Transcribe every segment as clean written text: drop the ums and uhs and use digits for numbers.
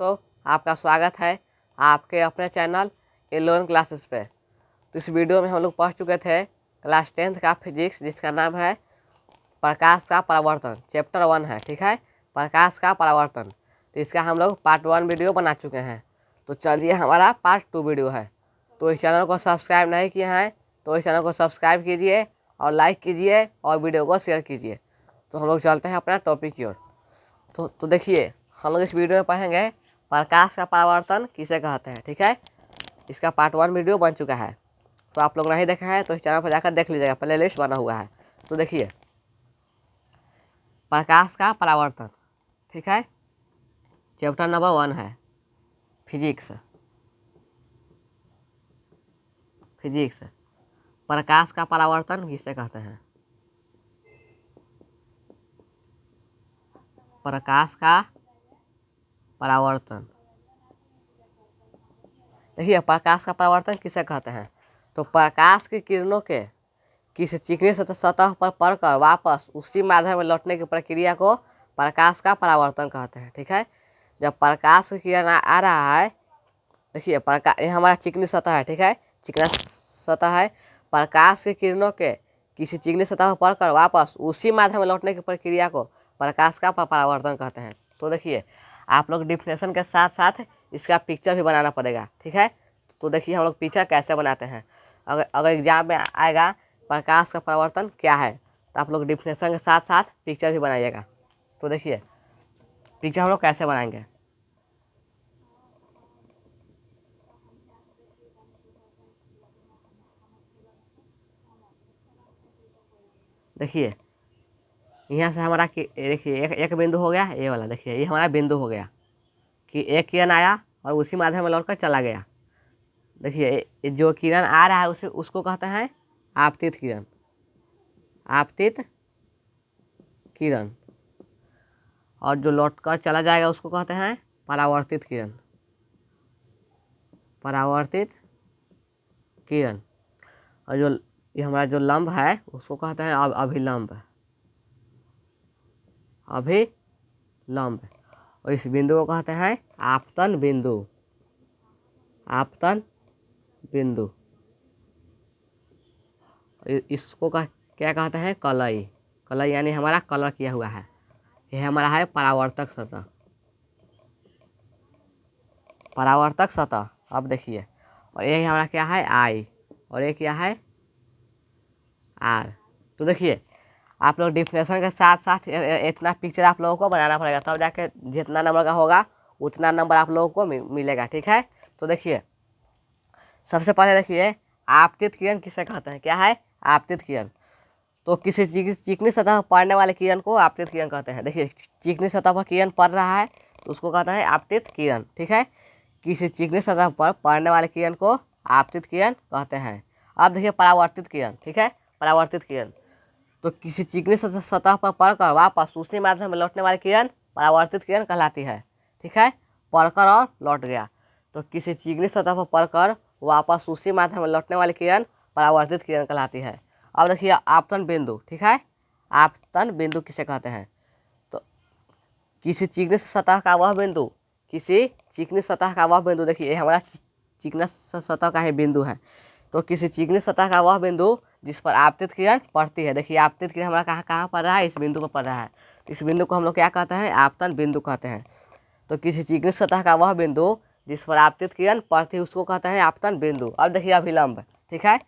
दोस्तों, आपका स्वागत है आपके अपने चैनल 11 क्लासेस पे। तो इस वीडियो में हम लोग पढ़ चुके थे क्लास 10th का फिजिक्स, जिसका नाम है प्रकाश का परावर्तन। चैप्टर 1 है, ठीक है, प्रकाश का परावर्तन। तो इसका हम लोग पार्ट 1 वीडियो बना चुके हैं। तो चलिए, हमारा पार्ट 2 वीडियो है। तो इस चैनल को सब्सक्राइब नहीं किए हैं तो इस चैनल को सब्सक्राइब कीजिए और लाइक कीजिए और वीडियो को शेयर कीजिए। तो हम लोग चलते हैं अपना टॉपिक की ओर। तो देखिए, हम लोग इस वीडियो में पढ़ेंगे प्रकाश का परावर्तन किसे कहते हैं, ठीक है। इसका पार्ट 1 वीडियो बन चुका है। तो आप लोग नहीं देखे हैं तो इस चैनल पर जाकर देख लीजिएगा, प्ले लिस्ट बना हुआ है। तो देखिए, प्रकाश का परावर्तन, ठीक है, चैप्टर नंबर 1 है फिजिक्स। प्रकाश का परावर्तन किसे कहते हैं? प्रकाश का परावर्तन, देखिए, प्रकाश का परावर्तन किसे कहते हैं? तो प्रकाश की किरणों के किसी चिकनी सतह पर पड़कर वापस उसी माध्यम में लौटने की प्रक्रिया को प्रकाश का परावर्तन कहते हैं, ठीक है। जब प्रकाश की किरण आ रहा है, देखिए, प्रकाश, ये हमारा चिकनी सतह है, ठीक है, चिकना सतह है। प्रकाश की किरणों के किसी चिकनी सतह पर पड़कर वापस उसी माध्यम में लौटने की प्रक्रिया को प्रकाश का परावर्तन कहते हैं। तो देखिए, आप लोग डिफिनेशन के साथ साथ इसका पिक्चर भी बनाना पड़ेगा, ठीक है। तो देखिए, हम लोग पिक्चर कैसे बनाते हैं। अगर एग्जाम में आएगा प्रकाश का परावर्तन क्या है, तो आप लोग डिफिनेशन के साथ साथ पिक्चर भी बनाइएगा। तो देखिए, पिक्चर हम लोग कैसे बनाएंगे। देखिए, यहाँ से हमारा कि देखिए एक बिंदु हो गया, ये वाला देखिए, ये हमारा बिंदु हो गया कि एक किरण आया और उसी माध्यम में लौटकर चला गया। देखिए, जो किरण आ रहा है उसको कहते हैं आपतित किरण। आपतित किरण। और जो लौटकर चला जाएगा उसको कहते हैं परावर्तित किरण। परावर्तित किरण। और जो ये हमारा जो लंब है उसको कहते हैं अभिलंब। अभिलंब। और इस बिंदु को कहते हैं आपतन बिंदु। आपतन बिंदु। इसको क्या कहते हैं? कलई। कलई यानी हमारा कलर किया हुआ है। यह हमारा है परावर्तक सतह। परावर्तक सतह। अब देखिए, और ये हमारा क्या है? आई। और ये क्या है? आर। तो देखिए, आप लोग डिफिनेशन के साथ साथ इतना पिक्चर आप लोगों को बनाना पड़ेगा, तब जाके जितना नंबर का होगा उतना नंबर आप लोगों को मिलेगा, ठीक है। तो देखिए, सबसे पहले देखिए, आपतित किरण किसे कहते हैं? क्या है? आपतित किरण। तो किसी चिकनी सतह पर पड़ने वाले किरण को आपतित किरण कहते हैं। देखिए, चिकनी सतह पर किरण पड़ रहा है तो उसको कहते हैं आपतित किरण, ठीक है। किसी चिकनी सतह पर पड़ने वाले किरण को आपतित किरण कहते हैं। अब देखिए, परावर्तित किरण, ठीक है, परावर्तित किरण। तो किसी चिकनी सतह पर पड़कर वापस उसी माध्यम में लौटने वाली किरण परावर्तित किरण कहलाती है, ठीक है। पड़कर और लौट गया, तो किसी चिकनी सतह पर पड़कर वापस उसी माध्यम में लौटने वाली किरण परावर्तित किरण कहलाती है। अब देखिए, आपतन बिंदु, ठीक है। आपतन बिंदु किसे कहते हैं? तो किसी चिकनी सतह का वह बिंदु, किसी चिकनी सतह का वह बिंदु, देखिए, हमारा चिकना सतह का ही बिंदु है। तो किसी चिकनी सतह का वह बिंदु जिस पर आपतित किरण पड़ती है। देखिए, आपतित किरण हमारा कहाँ कहाँ पड़ रहा है? इस बिंदु पर पड़ रहा है। इस बिंदु को हम लोग क्या कहते हैं? आपतन बिंदु कहते हैं। तो किसी चिकनी सतह का वह बिंदु जिस पर आपतित किरण पड़ती है उसको कहते हैं आपतन बिंदु। अब देखिए, अभिलंब, ठीक है।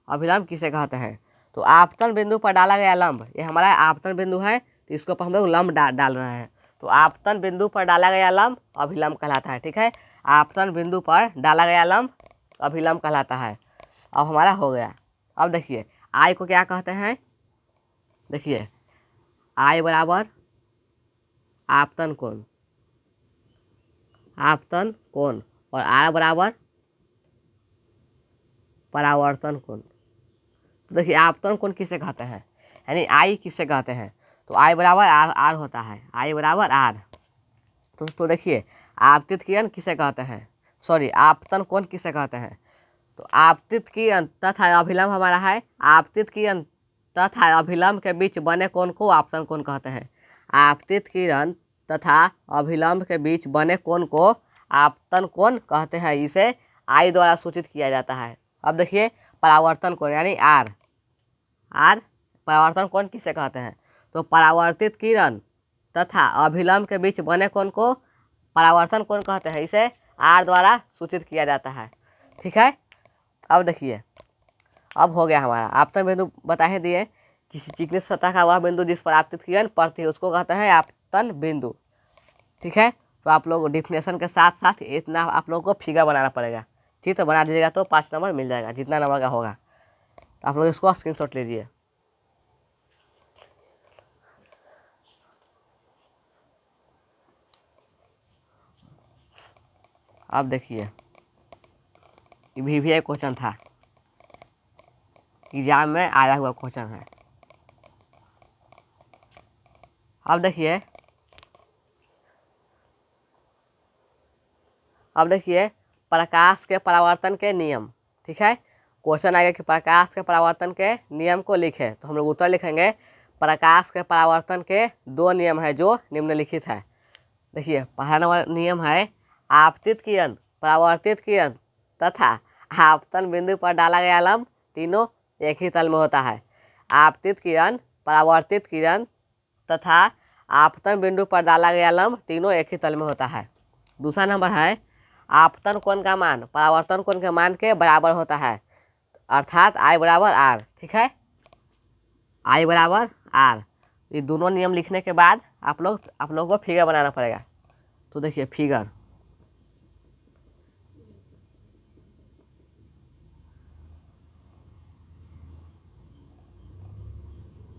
अभिलंब किसे कहते हैं? तो आपतन बिंदु पर डाला गया लंब, ये हमारा आपतन बिंदु है, तो इसको पर हम लोग लंब डाल रहे हैं। तो आपतन बिंदु पर डाला गया लंब अभिलंब कहलाता है, ठीक है। आपतन बिंदु पर डाला गया लंब अभिलंब कहलाता है। अब हमारा हो गया। अब देखिए, आई को क्या कहते हैं? देखिए, आई बराबर आपतन कोण। आपतन कोण। और आर बराबर परावर्तन कोण। तो देखिए, आपतन कोण किसे कहते हैं, यानी आई किसे कहते हैं? तो आई बराबर आर आर होता है। आई बराबर आर। तो देखिए, आपतित किरण किसे कहते हैं? सॉरी, आपतन कोण किसे कहते हैं? तो आपतित किरण तथा अभिलंब हमारा है। आपतित किरण तथा अभिलंब के बीच बने कोण को आपतन कोण कहते हैं। आपतित किरण तथा अभिलंब के बीच बने कोण को आपतन कोण कहते हैं। इसे आई द्वारा सूचित किया जाता है। अब देखिए परावर्तन कोण यानी आर। परावर्तन कोण किसे कहते हैं? तो परावर्तित किरण तथा अभिलंब के बीच बने कोण को परावर्तन कोण कहते हैं। इसे आर द्वारा सूचित किया जाता है। ठीक है। अब देखिए, अब हो गया हमारा आपतन बिंदु बता ही दिए। किसी चिकनी सतह का वह बिंदु जिस पर आपतित किरण पड़ती है उसको कहते हैं आपतन बिंदु। ठीक है। तो आप लोग डिफिनेशन के साथ साथ इतना आप लोगों को फिगर बनाना पड़ेगा। ठीक, तो बना दीजिएगा तो 5 नंबर मिल जाएगा, जितना नंबर का होगा। तो आप लोग इसको स्क्रीनशॉट लीजिए। अब देखिए, ये भी एक क्वेश्चन था, एग्जाम में आया हुआ क्वेश्चन है। अब देखिए प्रकाश के परावर्तन के नियम। ठीक है। क्वेश्चन आएगा कि प्रकाश के परावर्तन के नियम को लिखे, तो हम लोग उत्तर लिखेंगे प्रकाश के परावर्तन के 2 नियम है जो निम्नलिखित है। देखिए पहला नंबर नियम है आपतित किरण, परावर्तित किरण तथा आपतन बिंदु पर डाला गया लंब तीनों एक ही तल में होता है। आपतित किरण, परावर्तित किरण तथा आपतन बिंदु पर डाला गया लंब तीनों एक ही तल में होता है। दूसरा नंबर है आपतन कोण का मान परावर्तन कोण के मान के बराबर होता है, अर्थात आई बराबर आर। ठीक है, आई बराबर आर। ये दोनों नियम लिखने के बाद आप लोगों को फिगर बनाना पड़ेगा। तो देखिए फिगर,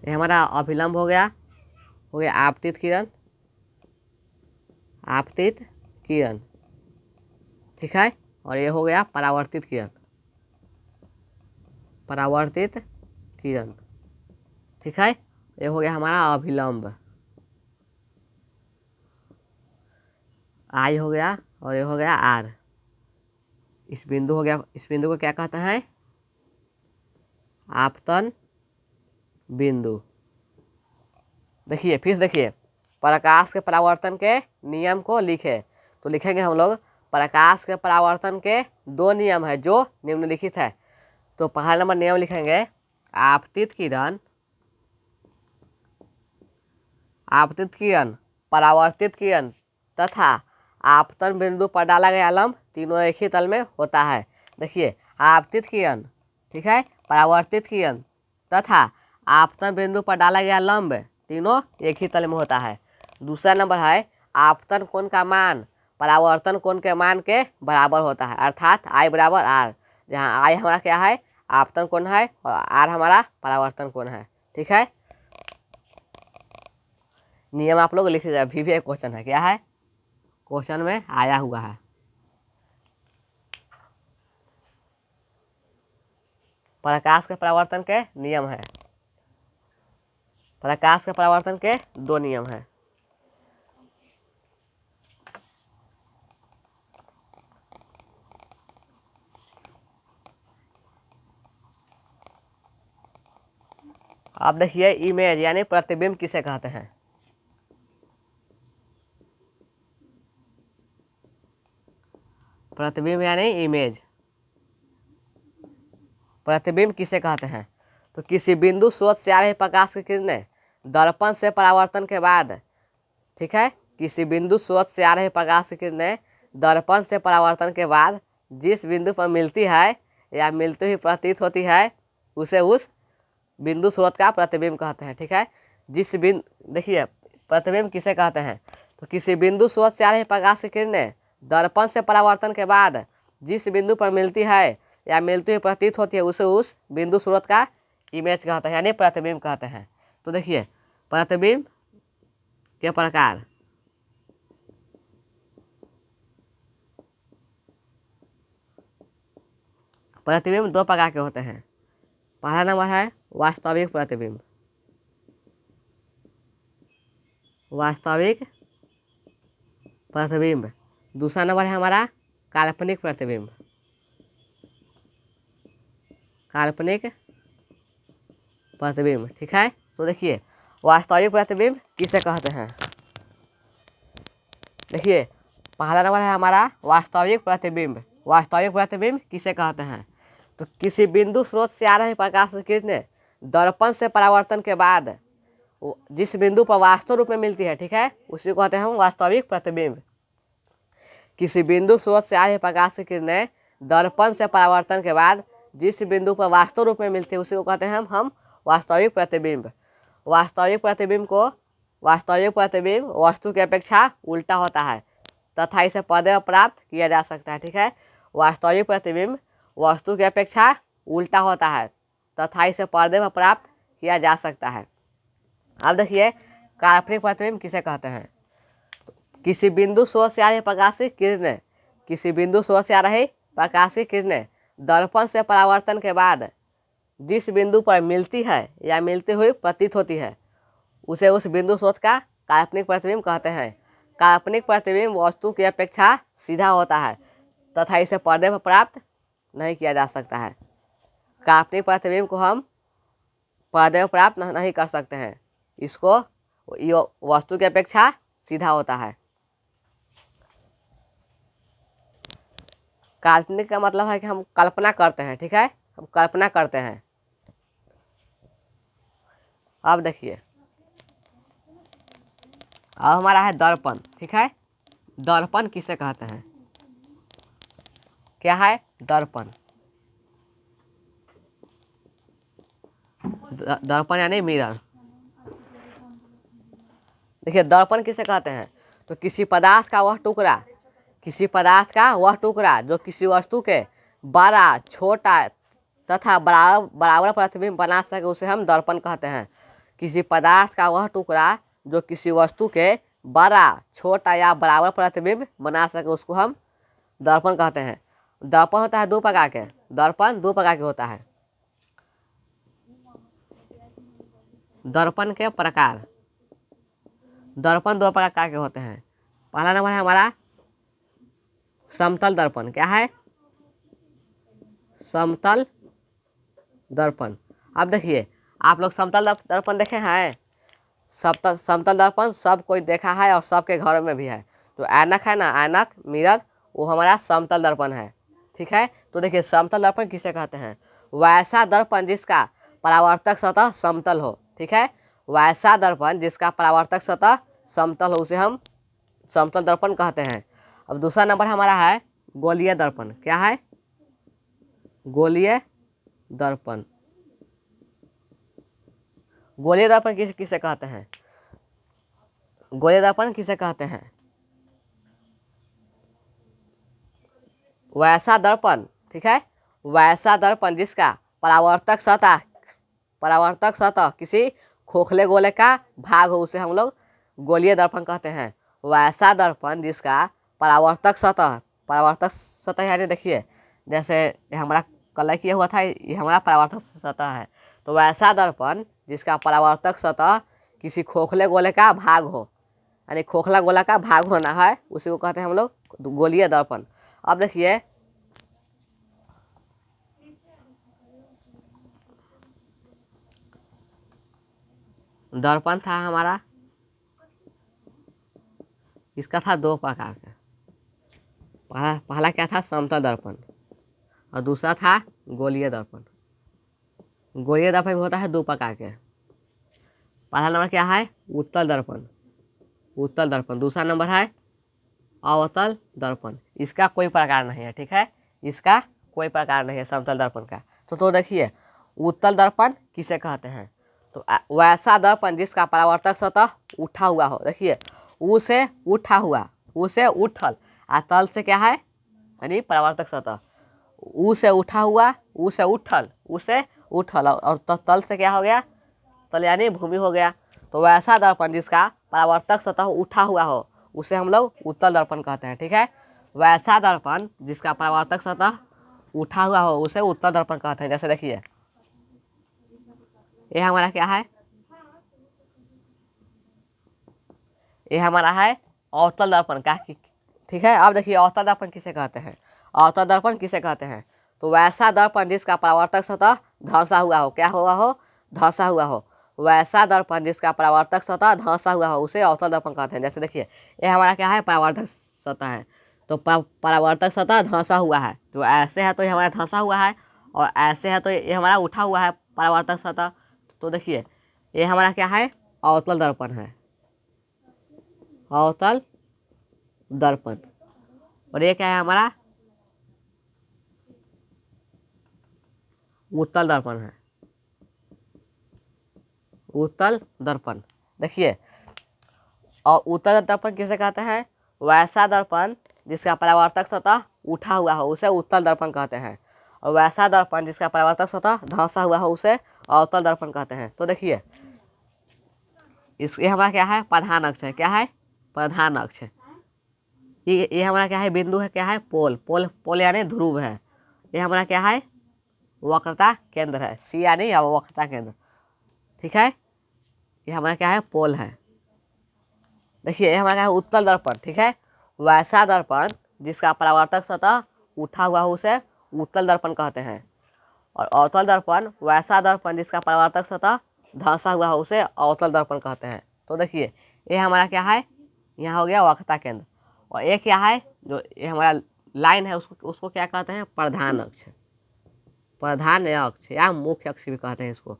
ये हमारा अभिलंब हो गया आपतित किरण, ठीक है। और ये हो गया परावर्तित किरण, ठीक है। ये हो गया हमारा अभिलंब, आई हो गया, और ये हो गया आर। इस बिंदु हो गया, इस बिंदु को क्या कहते हैं? आपतन बिंदु। देखिए फिर देखिए, प्रकाश के परावर्तन के नियम को लिखे, तो लिखेंगे हम लोग प्रकाश के परावर्तन के 2 नियम है जो निम्नलिखित है। तो पहला नंबर नियम लिखेंगे आपतित किरण, परावर्तित किरण तथा आपतन बिंदु पर डाला गया लंब तीनों एक ही तल में होता है। देखिए आपतित किरण, ठीक है, परावर्तित किरण तथा आपतन बिंदु पर डाला गया लंब तीनों एक ही तल में होता है। दूसरा नंबर है आपतन कोण का मान परावर्तन कोण के मान के बराबर होता है, अर्थात आई बराबर आर, जहाँ आई हमारा क्या है? आपतन कोण है और आर हमारा परावर्तन कोण है। ठीक है। नियम आप लोग लिख लीजिए। भी एक क्वेश्चन है, क्या है? क्वेश्चन में आया हुआ है। प्रकाश के परावर्तन के नियम है, प्रकाश के परावर्तन के 2 नियम है। अब देखिए इमेज यानी प्रतिबिंब किसे कहते हैं? प्रतिबिंब यानी इमेज, प्रतिबिंब किसे कहते हैं? तो किसी बिंदु स्रोत से आ रही प्रकाश की किरणें दर्पण से परावर्तन के बाद, ठीक है, किसी बिंदु स्रोत से आ रही प्रकाश की किरणें दर्पण से परावर्तन के बाद जिस बिंदु पर मिलती है या मिलती हुई प्रतीत होती है उसे उस बिंदु स्रोत का प्रतिबिंब कहते हैं। ठीक है। जिस बिंदु, देखिए प्रतिबिंब किसे कहते हैं? तो किसी बिंदु स्रोत से आ रही प्रकाश की किरणें दर्पण से परावर्तन के बाद जिस बिंदु पर मिलती है या मिलती हुई प्रतीत होती है उसे उस बिंदु स्रोत का इमेज कहते हैं, यानी प्रतिबिंब कहते हैं। तो देखिए प्रतिबिंब के प्रकार, प्रतिबिंब 2 प्रकार के होते हैं। पहला नंबर है वास्तविक प्रतिबिंब, दूसरा नंबर है हमारा काल्पनिक प्रतिबिंब, ठीक है। तो देखिए वास्तविक प्रतिबिंब किसे कहते हैं? देखिए पहला नंबर है हमारा वास्तविक प्रतिबिंब। वास्तविक प्रतिबिंब किसे कहते हैं? तो किसी बिंदु स्रोत से आ रही प्रकाश की किरणें दर्पण से परावर्तन के बाद जिस बिंदु पर वास्तव रूप में मिलती है, ठीक है, उसी को कहते हैं हम वास्तविक प्रतिबिंब। किसी बिंदु स्रोत से आ रही प्रकाश की किरणें दर्पण से परावर्तन के बाद जिस बिंदु पर वास्तव रूप में मिलती है उसी को कहते हैं हम वास्तविक प्रतिबिंब। वास्तविक प्रतिबिंब वस्तु की अपेक्षा उल्टा होता है तथा इसे पर्दे में प्राप्त किया जा सकता है, ठीक है। वास्तविक प्रतिबिंब वस्तु की अपेक्षा उल्टा होता है तथा इसे पर्दे में प्राप्त किया जा सकता है। अब देखिए काल्पनिक प्रतिबिंब किसे कहते हैं? किसी बिंदु स्रोत से आ रही प्रकाशिक किरणें किसी बिंदु स्रोत से आ रही प्रकाशिक किरणें दर्पण से परावर्तन के बाद जिस बिंदु पर मिलती है या मिलती हुई प्रतीत होती है उसे उस बिंदु स्रोत का काल्पनिक प्रतिबिंब कहते हैं। काल्पनिक प्रतिबिंब वस्तु की अपेक्षा सीधा होता है तथा इसे पर्दे पर प्राप्त नहीं किया जा सकता है। काल्पनिक प्रतिबिंब को हम पर्दे पर प्राप्त नहीं कर सकते हैं, इसको वस्तु की अपेक्षा सीधा होता है। काल्पनिक का मतलब है कि हम कल्पना करते हैं, ठीक है, हम कल्पना करते हैं। अब देखिए अब हमारा है दर्पण, ठीक है। दर्पण किसे कहते हैं? क्या है दर्पण? दर्पण यानी मिरर। देखिए दर्पण किसे कहते हैं? तो किसी पदार्थ का वह टुकड़ा जो किसी वस्तु के बड़ा, छोटा तथा बराबर प्रतिबिंब बना सके उसे हम दर्पण कहते हैं। किसी पदार्थ का वह टुकड़ा जो किसी वस्तु के बड़ा, छोटा या बराबर प्रतिबिंब बना सके उसको हम दर्पण कहते हैं। दर्पण होता है दो प्रकार के। दर्पण दो प्रकार के होता है। दर्पण के प्रकार, दर्पण दो प्रकार के होते हैं। पहला नंबर है हमारा समतल दर्पण। क्या है? समतल दर्पण। अब देखिए आप लोग समतल दर्पण देखे हैं? समतल दर्पण सब कोई देखा है और सबके घरों में भी है। तो ऐनक है ना, ऐनक मिरर, वो हमारा समतल दर्पण है, ठीक है। तो देखिए समतल दर्पण किसे कहते हैं? वैसा दर्पण जिसका परावर्तक सतह समतल हो, ठीक है। वैसा दर्पण जिसका परावर्तक सतह समतल हो उसे हम समतल दर्पण कहते हैं। अब दूसरा नंबर हमारा है गोलीय दर्पण। क्या है? गोलीय दर्पण। गोलीय दर्पण किसे कहते हैं? गोलीय दर्पण किसे कहते हैं? वैसा दर्पण, ठीक है, वैसा दर्पण जिसका परावर्तक सतह किसी खोखले गोले का भाग हो उसे हम लोग गोलीय दर्पण कहते हैं। वैसा दर्पण जिसका परावर्तक सतह यानी देखिए जैसे हमारा कलर किया हुआ था, ये हमारा परावर्तक सतह है। तो वैसा दर्पण जिसका परावर्तक सतह किसी खोखले गोले का भाग हो, यानी खोखला गोला का भाग होना है, उसी को कहते हैं हम लोग गोलीय दर्पण। अब देखिए दर्पण था हमारा, इसका था दो प्रकार का। पहला क्या था? समतल दर्पण और दूसरा था गोलीय दर्पण। गोलीय दर्पण भी होता है दो प्रकार के। पहला नंबर क्या है? उत्तल दर्पण। उत्तल दर्पण। दूसरा नंबर है अवतल दर्पण। इसका कोई प्रकार नहीं है, ठीक है, इसका कोई प्रकार नहीं है समतल दर्पण का। तो देखिए उत्तल दर्पण किसे कहते हैं? तो वैसा दर्पण जिसका परावर्तक सतह उठा हुआ हो। देखिए उसे उठा हुआ, उसे उठल, आ तल से क्या है? यानी परावर्तक सतह। उसे उठा हुआ, उसे उठल और तल से क्या हो गया? तल यानी भूमि हो गया। तो वैसा दर्पण जिसका परावर्तक सतह उठा हुआ हो उसे हम लोग उत्तल दर्पण कहते हैं, ठीक है। वैसा दर्पण जिसका परावर्तक सतह उठा हुआ हो उसे उत्तल दर्पण कहते हैं। जैसे देखिए ये हमारा क्या है? ये हमारा है अवतल दर्पण का, ठीक है। अब देखिए अवतल दर्पण किसे कहते हैं? अवतल दर्पण किसे कहते हैं? तो वैसा दर्पण जिसका परावर्तक सतह धंसा हुआ हो। क्या हुआ हो? धंसा हुआ हो। वैसा दर्पण जिसका परावर्तक सतह धंसा हुआ हो उसे अवतल दर्पण कहते हैं। जैसे देखिए ये हमारा क्या है, परावर्तक सतह है, तो परावर्तक सतह धंसा हुआ है, तो ऐसे है तो ये हमारा धंसा हुआ है, और ऐसे है तो ये हमारा उठा हुआ है परावर्तक सतह। तो देखिए ये हमारा क्या है, अवतल दर्पण है, अवतल दर्पण। और ये क्या है हमारा, उत्तल दर्पण है, उत्तल दर्पण। देखिए और उत्तल दर्पण किसे कहते हैं, वैसा दर्पण जिसका परावर्तक सतह उठा हुआ हो उसे उत्तल दर्पण कहते हैं, और वैसा दर्पण जिसका परावर्तक सतह धंसा हुआ हो उसे अवतल दर्पण कहते हैं। तो देखिए ये हमारा क्या है, प्रधान अक्ष है, क्या है, प्रधान अक्ष। ये हमारा क्या है, बिंदु है, क्या है, पोल, पोल पोल यानी ध्रुव है। ये हमारा क्या है, वक्रता केंद्र है, सी यानी वक्रता केंद्र, ठीक है। ये हमारा क्या है, पोल है। देखिए ये हमारा क्या है, उत्तल दर्पण, ठीक है। वैसा दर्पण जिसका परावर्तक सतह उठा हुआ हो उसे उत्तल दर्पण कहते हैं, और अवतल दर्पण वैसा दर्पण जिसका परावर्तक सतह धंसा हुआ हो उसे अवतल दर्पण कहते हैं। तो देखिए ये हमारा क्या है, यहाँ हो गया वक्रता केंद्र, और ये क्या है, जो ये हमारा लाइन है उसको क्या कहते हैं, प्रधान अक्ष, प्रधान अक्ष या मुख्य अक्ष भी कहते हैं इसको,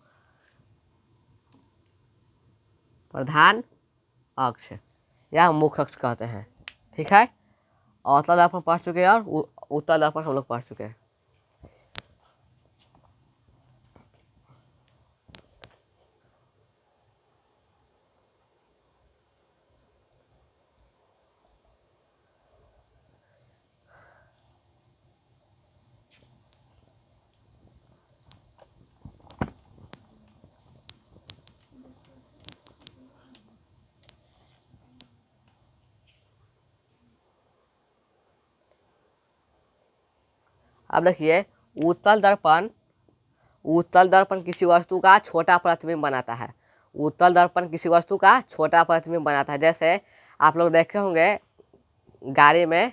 प्रधान अक्ष या मुख्य अक्ष कहते हैं, ठीक है। अवतल दर्पण पढ़ चुके हैं और उत्तल दर्पण हम लोग पढ़ चुके हैं। अब देखिए उत्तल दर्पण, उत्तल दर्पण किसी वस्तु का छोटा प्रतिबिंब बनाता है, उत्तल दर्पण किसी वस्तु का छोटा प्रतिबिंब बनाता है। जैसे आप लोग देखे होंगे गाड़ी में,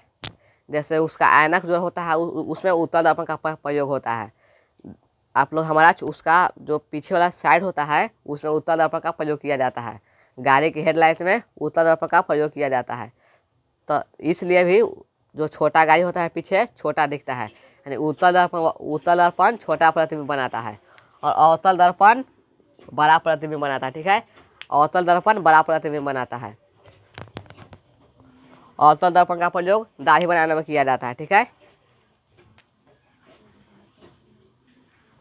जैसे उसका ऐनक जो होता है उसमें उत्तल दर्पण का प्रयोग होता है। आप लोग हमारा उसका जो पीछे वाला साइड होता है उसमें उत्तल दर्पण का प्रयोग किया जाता है, गाड़ी की हेडलाइट में उत्तल दर्पण का प्रयोग किया जाता है। तो इसलिए भी जो छोटा गाड़ी होता है पीछे छोटा दिखता है, यानी उत्तल दर्पण छोटा प्रतिबिंब बनाता है, और अवतल दर्पण बड़ा प्रतिबिंब बनाता है, ठीक है। अवतल दर्पण बड़ा प्रतिबिंब बनाता है। अवतल दर्पण का प्रयोग दाढ़ी बनाने में किया जाता है, ठीक है।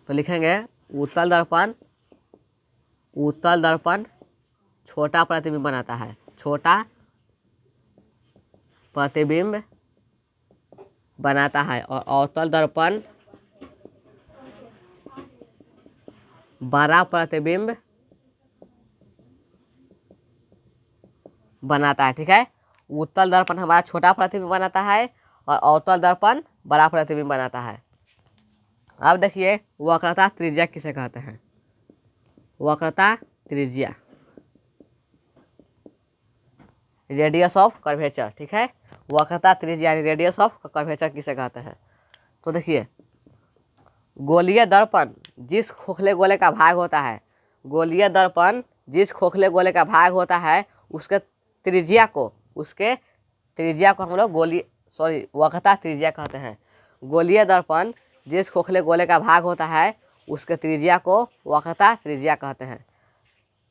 तो लिखेंगे उत्तल दर्पण, उत्तल दर्पण छोटा प्रतिबिंब बनाता है, छोटा प्रतिबिंब बनाता है, और अवतल दर्पण बड़ा प्रतिबिंब बनाता है, ठीक है। उत्तल दर्पण हमारा छोटा प्रतिबिंब बनाता है और अवतल दर्पण बड़ा प्रतिबिंब बनाता है। अब देखिए वक्रता त्रिज्या किसे कहते हैं, वक्रता त्रिज्या, रेडियस ऑफ कर्वेचर, ठीक है। वक्रता त्रिज्या यानी रेडियस ऑफ कर्वेचर किसे कहते हैं। तो देखिए गोलीय दर्पण जिस खोखले गोले का भाग होता है, गोलीय दर्पण जिस खोखले गोले का भाग होता है उसके त्रिज्या को, उसके त्रिज्या को हम लोग वक्रता त्रिज्या कहते हैं। गोलीय दर्पण जिस खोखले गोले का भाग होता है उसके त्रिज्या को वक्रता त्रिज्या कहते हैं।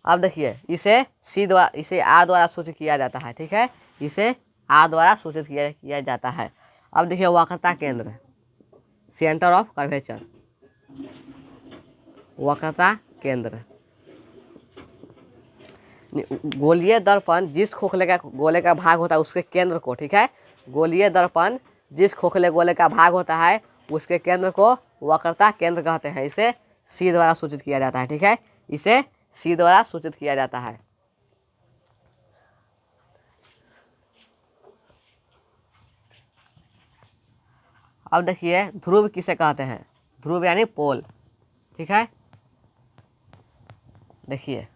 अब देखिए इसे आर द्वारा सूचित किया जाता है, ठीक है। इसे आर द्वारा सूचित किया जाता है। अब देखिए वक्रता केंद्र, सेंटर ऑफ कर्वेचर, वक्रता केंद्र। गोलीय दर्पण जिस खोखले का गोले का भाग होता है उसके केंद्र को, ठीक है। गोलीय दर्पण जिस खोखले गोले का भाग होता है उसके केंद्र को वक्रता केंद्र कहते हैं। इसे सी द्वारा सूचित किया जाता है, ठीक है। इसे सी द्वारा सूचित किया जाता है। अब देखिए ध्रुव किसे कहते हैं, ध्रुव यानी पोल, ठीक है। देखिए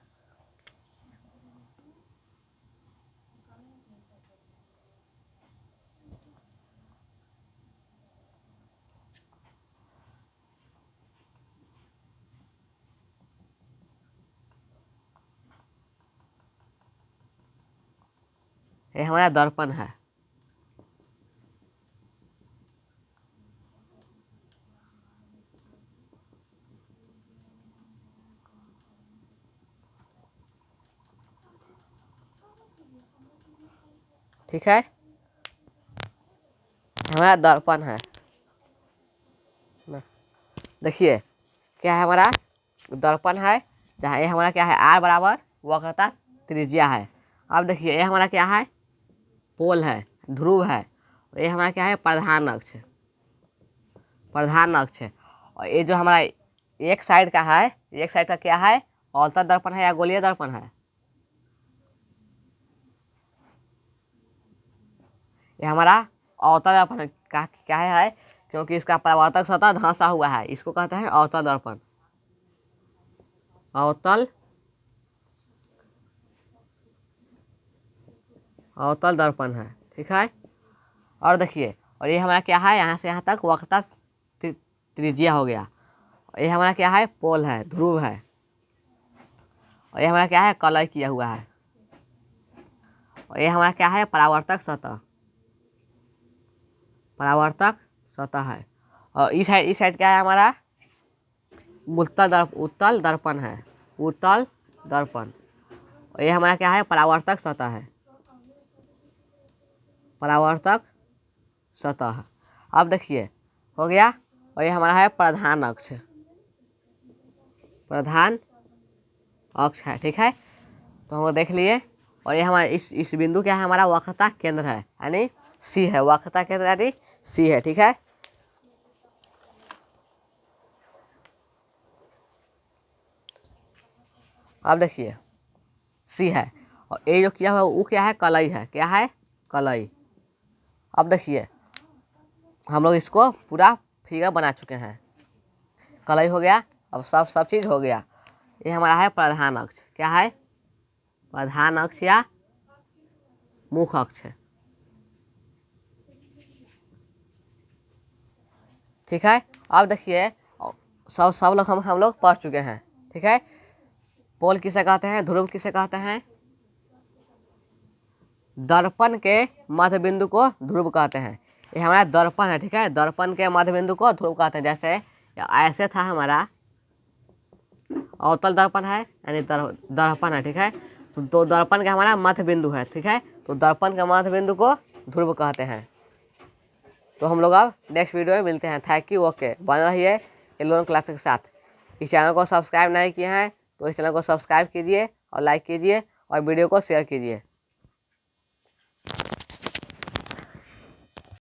ये हमारा दर्पण है। ठीक है, हमारा दर्पण है। देखिए क्या है, हमारा दर्पण है, जहाँ ये हमारा क्या है, आर बराबर वक्रता त्रिज्या है। अब देखिए ये हमारा क्या है, पोल है, ध्रुव है, और ये हमारा क्या है, प्रधान अक्ष है, प्रधान अक्ष है। और ये जो हमारा एक साइड का है, एक साइड का क्या है, अवतल दर्पण है या गोलीय दर्पण है? ये हमारा अवतल दर्पण है। क्या है, क्योंकि इसका परावर्तक सतह धंसा हुआ है, इसको कहते हैं अवतल दर्पण, अवतल अवतल दर्पण है। ठीक है, और देखिए, और ये हमारा क्या है, यहाँ से यहाँ तक वक्रता त्रिज्या हो गया। और ये हमारा क्या है, पोल है, ध्रुव है, और ये हमारा क्या है, कलय किया हुआ है। और ये हमारा क्या है, परावर्तक सतह, परावर्तक सतह है। और इस साइड क्या है हमारा, उत्तल दर्पण है, उत्तल दर्पण। और ये हमारा क्या है, परावर्तक सतह है, परावर्तक सतह। अब देखिए हो गया। और ये हमारा है प्रधान अक्ष, प्रधान अक्ष है। ठीक है, तो हम लोग देख लिए। और ये हमारा इस बिंदु क्या है, हमारा वक्रता केंद्र है, यानी सी है, वक्रता केंद्र यानी सी है। ठीक है, अब देखिए सी है, और ये जो किया हुआ वो क्या है, कलई है, क्या है, कलई। अब देखिए हम लोग इसको पूरा फिगर बना चुके हैं, कलई हो गया, अब सब चीज़ हो गया। ये हमारा है प्रधान अक्ष, क्या है, प्रधान अक्ष या मुख अक्ष है। ठीक है, अब देखिए सब लोग हम लोग पढ़ चुके हैं। ठीक है, पोल किसे कहते हैं, ध्रुव किसे कहते हैं, दर्पण के मध्य बिंदु को ध्रुव कहते हैं। ये हमारा दर्पण है। ठीक है, दर्पण के मध्य बिंदु को ध्रुव कहते हैं। जैसे ऐसे था हमारा अवतल दर्पण है, यानी दर्पण है। ठीक है, तो दर्पण का हमारा मध्य बिंदु है। ठीक है, तो दर्पण के मध्य बिंदु को ध्रुव कहते हैं। तो हम लोग अब नेक्स्ट वीडियो में मिलते हैं। थैंक यू, ओके, बन रहिए एलोन क्लासेस के साथ। इस चैनल को सब्सक्राइब नहीं किए हैं तो इस चैनल को सब्सक्राइब कीजिए और लाइक कीजिए और वीडियो को शेयर कीजिए।